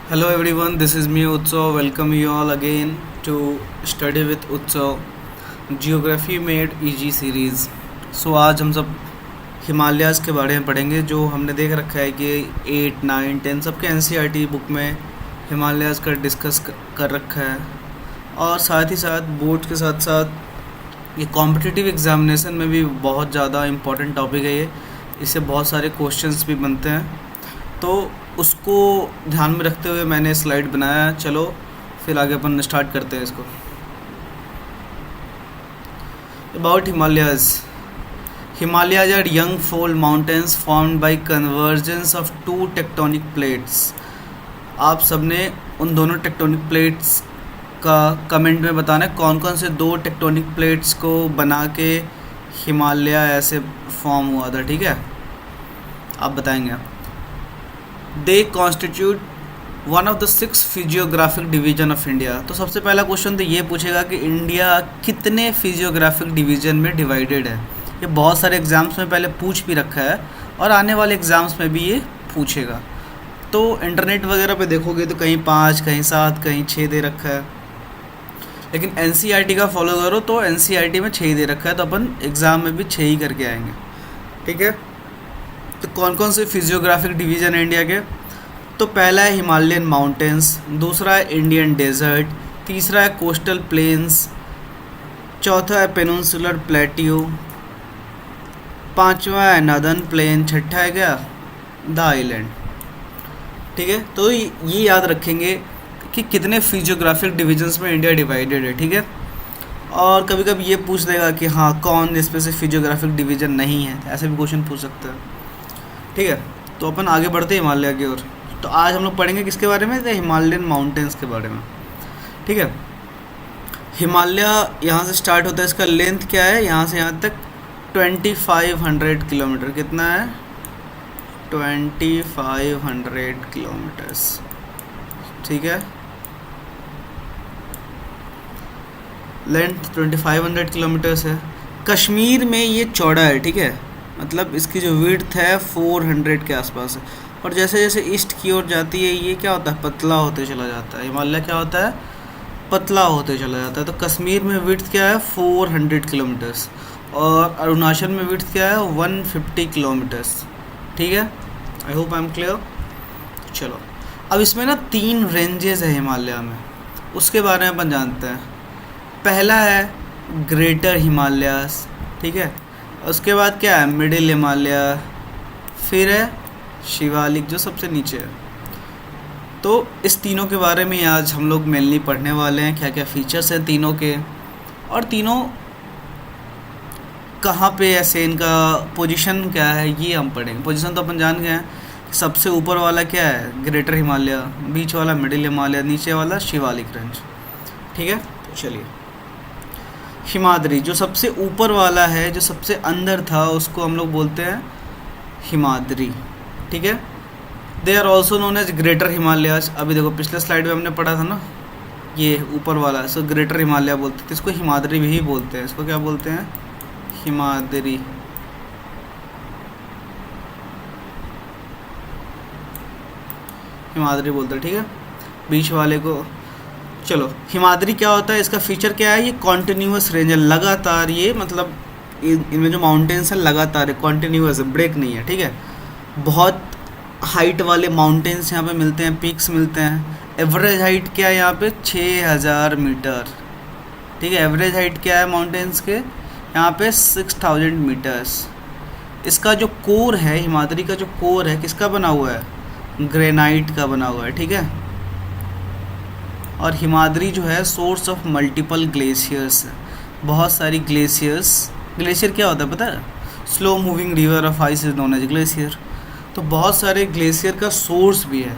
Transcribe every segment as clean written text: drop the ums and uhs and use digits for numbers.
Hello everyone, this is me Utsav. Welcome you all again to Study with Utsav, Geography Made Easy series. आज हम सब Himalayas के बारे में पढ़ेंगे। जो हमने देख रखा है कि 8, 9, 10 सबके एनसीईआरटी बुक में हिमालयाज़ का डिस्कस कर रखा है, और साथ ही साथ बोर्ड के साथ साथ ये कॉम्पिटिटिव एग्जामिनेशन में भी बहुत ज़्यादा इम्पोर्टेंट टॉपिक है ये। इससे बहुत सारे क्वेश्चंस भी बनते हैं, तो उसको ध्यान में रखते हुए मैंने स्लाइड बनाया। चलो फिर आगे अपन स्टार्ट करते हैं इसको। About Himalayas are young fold mountains formed by convergence of two tectonic plates। आप सबने उन दोनों टेक्टोनिक प्लेट्स का कमेंट में बताना है कौन कौन से दो टेक्टोनिक प्लेट्स को बना के हिमालय ऐसे फॉर्म हुआ था। ठीक है, आप बताएंगे। They constitute one of the 6 physiographic division of India. तो सबसे पहला क्वेश्चन तो ये पूछेगा कि इंडिया कितने फिजियोग्राफिक डिवीजन में डिवाइडेड है। ये बहुत सारे एग्ज़ाम्स में पहले पूछ भी रखा है और आने वाले एग्ज़ाम्स में भी ये पूछेगा। तो इंटरनेट वगैरह पे देखोगे तो कहीं 5, कहीं 7, कहीं 6 दे रखा है, लेकिन एनसीईआरटी का फॉलो करो तो एनसीईआरटी में 6 दे रखा है, तो अपन एग्ज़ाम में भी 6 ही करके आएंगे। ठीक है, तो कौन कौन से फिजियोग्राफिक डिवीज़न है इंडिया के? तो पहला है हिमालयन माउंटेन्स, दूसरा है इंडियन डेजर्ट, तीसरा है कोस्टल प्लेन्स, चौथा है पेनिनसुलर प्लेट्यू, पांचवा है नदर्न प्लेन, छठा है क्या द आइलैंड। ठीक है, तो ये याद रखेंगे कि कितने फिजियोग्राफिक डिवीजन्स में इंडिया डिवाइडेड है। ठीक है, और कभी कभी ये पूछ देगा कि हाँ कौन इसमें से फिजियोग्राफिक डिवीज़न नहीं है, ऐसे भी क्वेश्चन पूछ सकता है। ठीक है, तो अपन आगे बढ़ते हैं हिमालय की ओर। तो आज हम लोग पढ़ेंगे किसके बारे में? तो हिमालयन माउंटेन्स के बारे में। ठीक है, हिमालय यहाँ से स्टार्ट होता है, इसका लेंथ क्या है यहाँ से यहाँ तक 2500 किलोमीटर। कितना है? 2500 किलोमीटर्स। ठीक है, लेंथ 2500 किलोमीटर्स है। कश्मीर में ये चौड़ा है। ठीक है, मतलब इसकी जो विड्थ है 400 के आसपास है, और जैसे जैसे ईस्ट की ओर जाती है ये क्या होता है? पतला होते चला जाता है। हिमालय क्या होता है? पतला होते चला जाता है। तो कश्मीर में विड्थ क्या है? 400 किलोमीटर्स, और अरुणाचल में विड्थ क्या है? 150 किलोमीटर्स। ठीक है, I hope I am clear. चलो, अब इसमें ना 3 रेंजेस है हिमालय में, उसके बारे में अपन जानते हैं। पहला है ग्रेटर हिमालयास। ठीक है, उसके बाद क्या है? मिडिल हिमालय, फिर है शिवालिक जो सबसे नीचे है। तो इस तीनों के बारे में आज हम लोग मेनली पढ़ने वाले हैं, क्या क्या फीचर्स हैं तीनों के, और तीनों कहाँ पे ऐसे इनका पोजीशन क्या है ये हम पढ़ेंगे। पोजीशन तो अपन जान गए हैं, सबसे ऊपर वाला क्या है? ग्रेटर हिमालय, बीच वाला मिडिल हिमालय, नीचे वाला शिवालिक रेंज। ठीक है, तो चलिए। हिमाद्री जो सबसे ऊपर वाला है, जो सबसे अंदर था, उसको हम लोग बोलते हैं हिमाद्री। ठीक है, they are also known as greater Himalayas. अभी देखो पिछले स्लाइड में हमने पढ़ा था ना, ये ऊपर वाला, सो ग्रेटर हिमालय बोलते थे इसको, हिमाद्री भी बोलते हैं इसको। क्या बोलते हैं? हिमाद्री। हिमाद्री बोलते हैं। ठीक है, बीच वाले को। चलो, हिमाद्री क्या होता है? इसका फीचर क्या है? ये कॉन्टिन्यूस रेंज है, लगातार। ये मतलब इनमें जो माउंटेन्स है लगातार है, कॉन्टिन्यूस है, ब्रेक नहीं है। ठीक है, बहुत हाइट वाले माउंटेन्स यहाँ पे मिलते हैं, पीक्स मिलते हैं। एवरेज हाइट क्या है यहाँ पे? 6000 मीटर। ठीक है, एवरेज हाइट क्या है माउंटेन्स के? यहाँ पे 6000 मीटर्स। इसका जो कोर है, हिमाद्री का जो कोर है, किसका बना हुआ है? ग्रेनाइट का बना हुआ है। ठीक है, और हिमाद्री जो है सोर्स ऑफ मल्टीपल ग्लेशियर्स है, बहुत सारी ग्लेशियर्स। ग्लेशियर क्या होता है पता है? Slow moving river of ice is known as glacier. तो बहुत सारे ग्लेशियर का सोर्स भी है।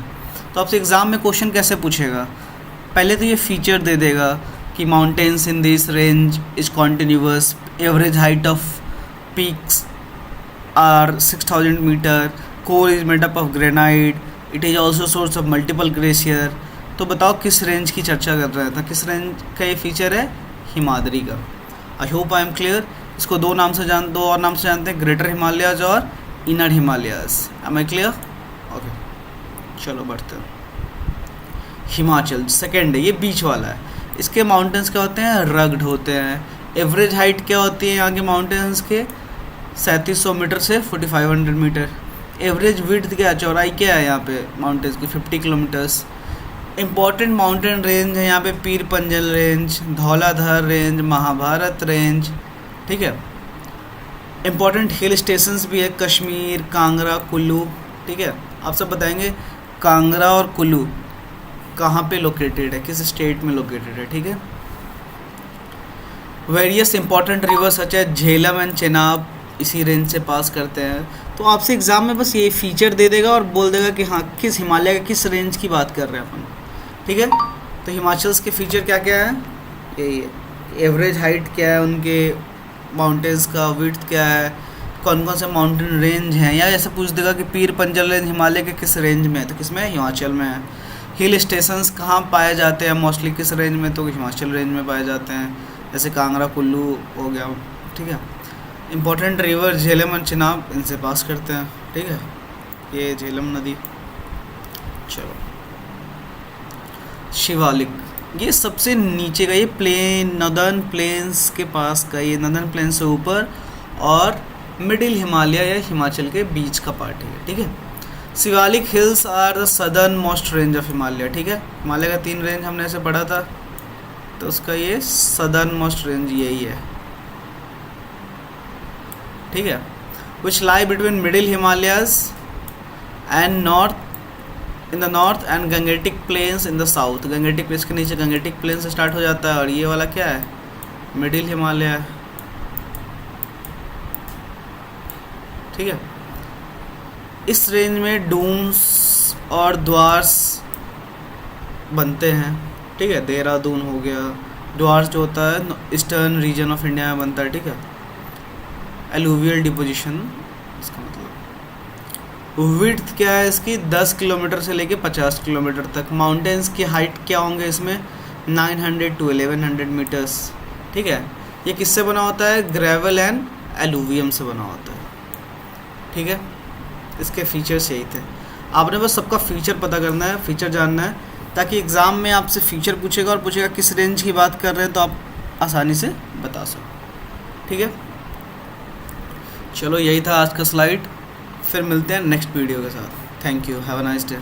तो आपसे एग्ज़ाम में क्वेश्चन कैसे पूछेगा? पहले तो ये फीचर दे देगा कि mountains in this range is continuous, average height of peaks are 6000 meter, core is made up of granite, it is also source of multiple glacier. तो बताओ किस रेंज की चर्चा कर रहा था? किस रेंज का ये फीचर है? हिमाद्री का। I hope I am clear. इसको दो और नाम से जानते हैं, ग्रेटर हिमालयाज और inner Himalayas. Am I clear? Okay, चलो बढ़ते हैं। हिमाचल सेकंड है, ये बीच वाला है। इसके माउंटेन्स क्या होते हैं, रग्ड होते हैं। एवरेज हाइट क्या होती है यहाँ के माउंटेन्स के, 3700 मीटर से 4500 मीटर। एवरेज विड्थ क्या, चौड़ाई क्या है यहाँ पे माउंटेन्स की, 50 किलोमीटर्स। इम्पॉर्टेंट माउंटेन रेंज है यहाँ पे Pir Panjal range, Dhauladhar range, Mahabharat range, ठीक है। इम्पॉर्टेंट हिल स्टेशंस भी है, कश्मीर, कांगड़ा, कुल्लू, ठीक है। आप सब बताएंगे कांगड़ा और कुल्लू कहाँ पे लोकेटेड है, किस स्टेट में लोकेटेड है, ठीक है। वेरियस इंपॉर्टेंट रिवर्स सच है झेलम एंड चेनाब इसी रेंज से पास करते हैं। तो आपसे एग्जाम में बस ये फीचर दे देगा और बोल देगा कि हाँ किस हिमालय का किस रेंज की बात कर रहे हैं अपन, ठीक है। तो हिमाचल्स के फीचर क्या क्या है, यही है। एवरेज हाइट क्या है उनके माउंटेन्स का, विड्थ क्या है, कौन कौन से माउंटेन रेंज हैं, या ऐसा पूछ देगा कि पीर पंजल रेंज हिमालय के किस रेंज में है, तो किस में है, हिमाचल में है। हिल स्टेशंस कहाँ पाए जाते हैं मोस्टली, किस रेंज में, तो हिमाचल रेंज में पाए जाते हैं, जैसे कांगड़ा कुल्लू हो गया, ठीक है। इंपॉर्टेंट रिवर झेलम और चिनाब इनसे पास करते हैं, ठीक है, ये झेलम नदी। चलो शिवालिक, ये सबसे नीचे का, ये प्लेन नदर्न प्लेन्स के पास का, ये नदर्न प्लेन्स से ऊपर और मिडिल हिमालय या हिमाचल के बीच का पार्ट है, ठीक है। Shivalik hills are the southern most range of Himalaya, ठीक है। हिमालय का 3 रेंज हमने ऐसे पढ़ा था, तो उसका ये सदर्न मोस्ट रेंज यही है, ठीक है। Which lie between middle Himalayas and north in the north and Gangetic plains in the south. Gangetic plains के नीचे गंगेटिक प्लेन से स्टार्ट हो जाता है, और ये वाला क्या है, मिडिल हिमालय, ठीक है। इस रेंज में डून्स और द्वार्स बनते हैं, ठीक है। देहरादून हो गया, द्वार्स जो होता है ईस्टर्न रीजन ऑफ इंडिया में बनता है, ठीक है। एलुवियल डिपोजिशन, इसका मतलब विड्थ क्या है इसकी, 10 किलोमीटर से लेके 50 किलोमीटर तक। माउंटेन्स की हाइट क्या होंगे इसमें, 900 to 1100 मीटर्स, ठीक है। ये किससे बना होता है, ग्रेवल एंड एलुवियम से बना होता है, ठीक है। इसके फीचर्स यही थे, आपने बस सबका फीचर पता करना है, फीचर जानना है, ताकि एग्ज़ाम में आपसे फीचर पूछेगा और पूछेगा किस रेंज की बात कर रहे हैं, तो आप आसानी से बता सको, ठीक है। चलो यही था आज का स्लाइड, फिर मिलते हैं नेक्स्ट वीडियो के साथ। Thank you, have a nice day.